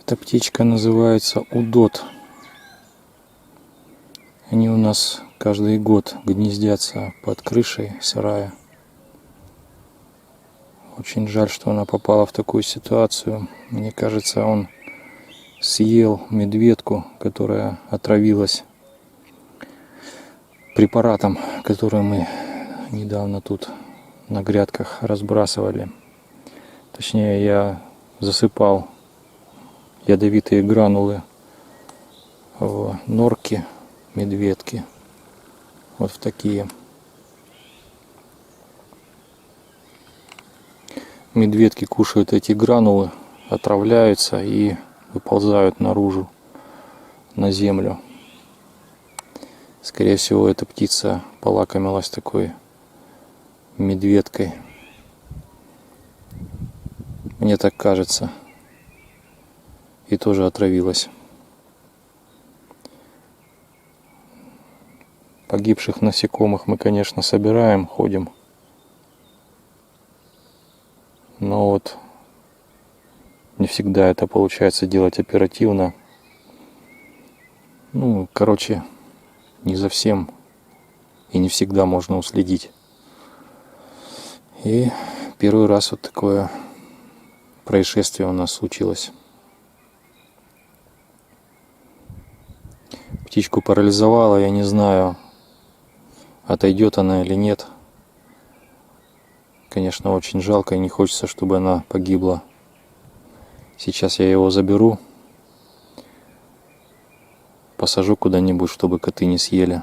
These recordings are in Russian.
Эта птичка называется удот. Они у нас каждый год гнездятся под крышей сарая. Очень жаль, что она попала в такую ситуацию. Мне кажется, он съел медведку, которая отравилась препаратом, который мы недавно тут на грядках разбрасывали. Точнее, я засыпал ядовитые гранулы в норки медведки. Вот в такие. Медведки кушают эти гранулы, отравляются и выползают наружу на землю. Скорее всего, эта птица полакомилась такой медведкой. Мне так кажется. И тоже отравилась. Погибших насекомых мы, конечно, собираем, ходим. Но вот не всегда это получается делать оперативно. Ну, короче, не за всем и не всегда можно уследить. И первый раз вот такое происшествие у нас случилось. Птичку парализовала, я не знаю, отойдет она или нет. Конечно, очень жалко и не хочется, чтобы она погибла. Сейчас я его заберу, посажу куда-нибудь, чтобы коты не съели.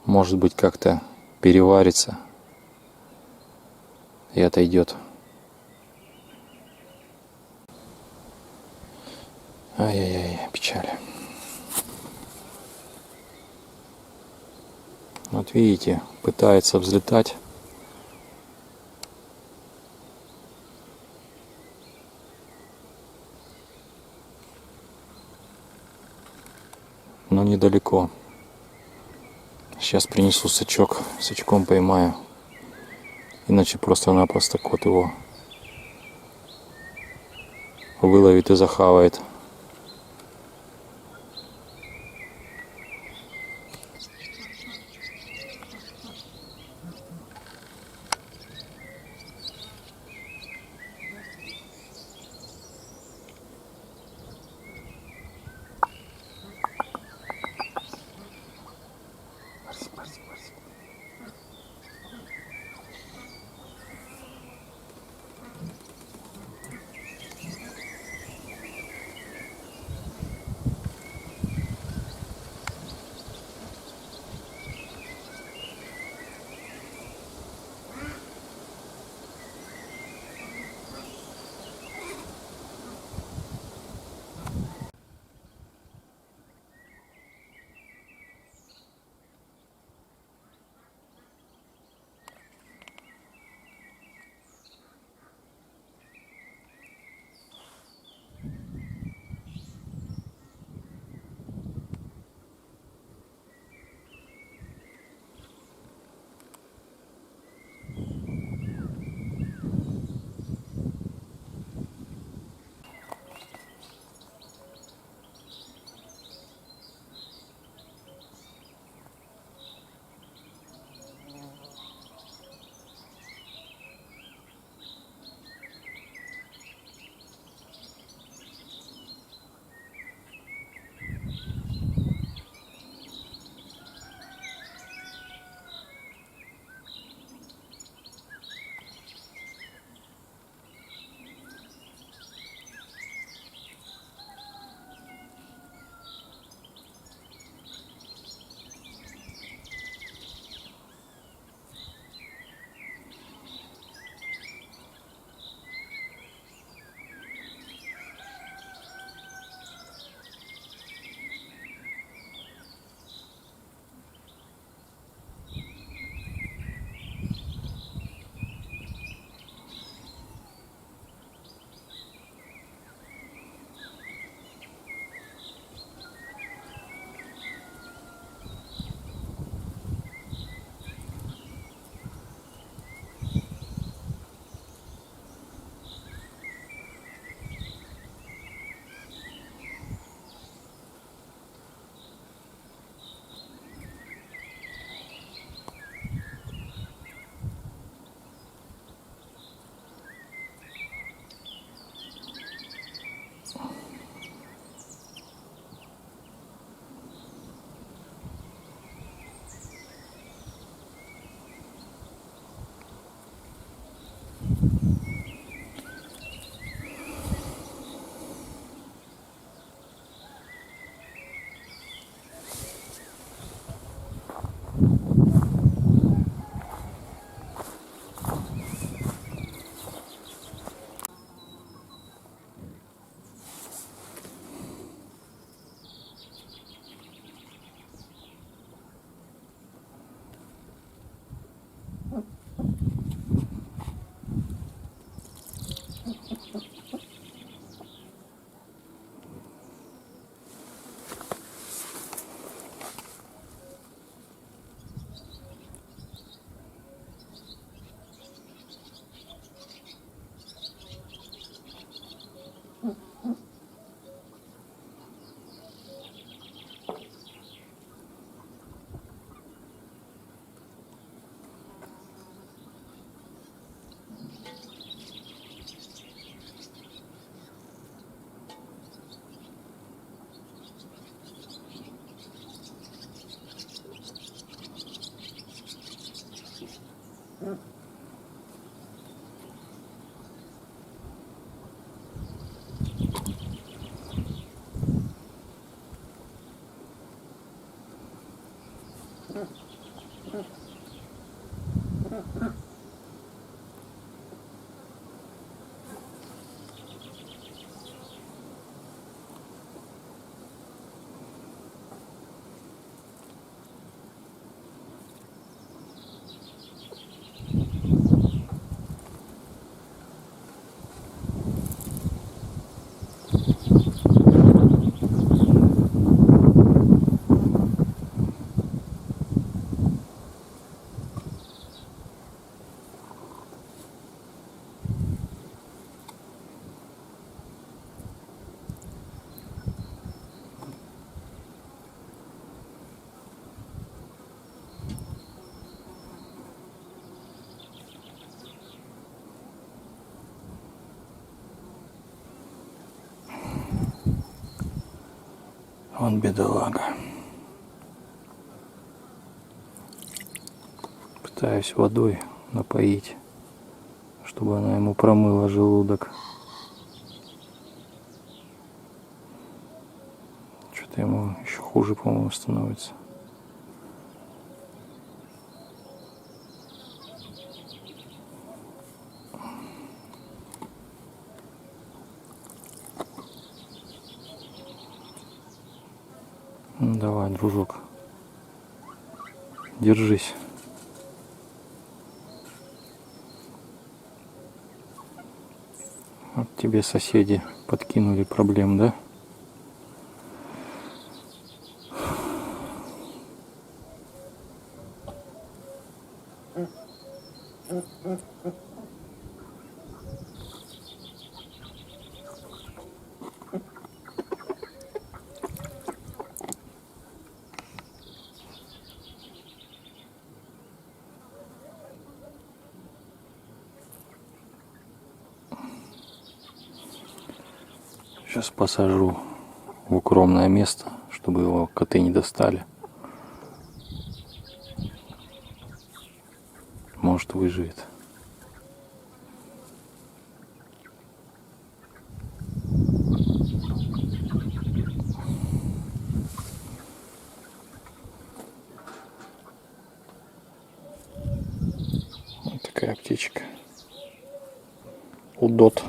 Может быть, как-то переварится и отойдет. Ай-яй-яй, печаль. Вот видите, пытается взлетать. Но недалеко. Сейчас принесу сачок, сачком поймаю. Иначе просто-напросто кот его выловит и захавает. Он бедолага. Пытаюсь водой напоить, чтобы она ему промыла желудок. Что-то ему еще хуже, по-моему, становится. Ну, давай, дружок, держись. Вот тебе соседи подкинули проблем, да? Сейчас посажу в укромное место, чтобы его коты не достали. Может, выживет. Вот такая птичка. Удот.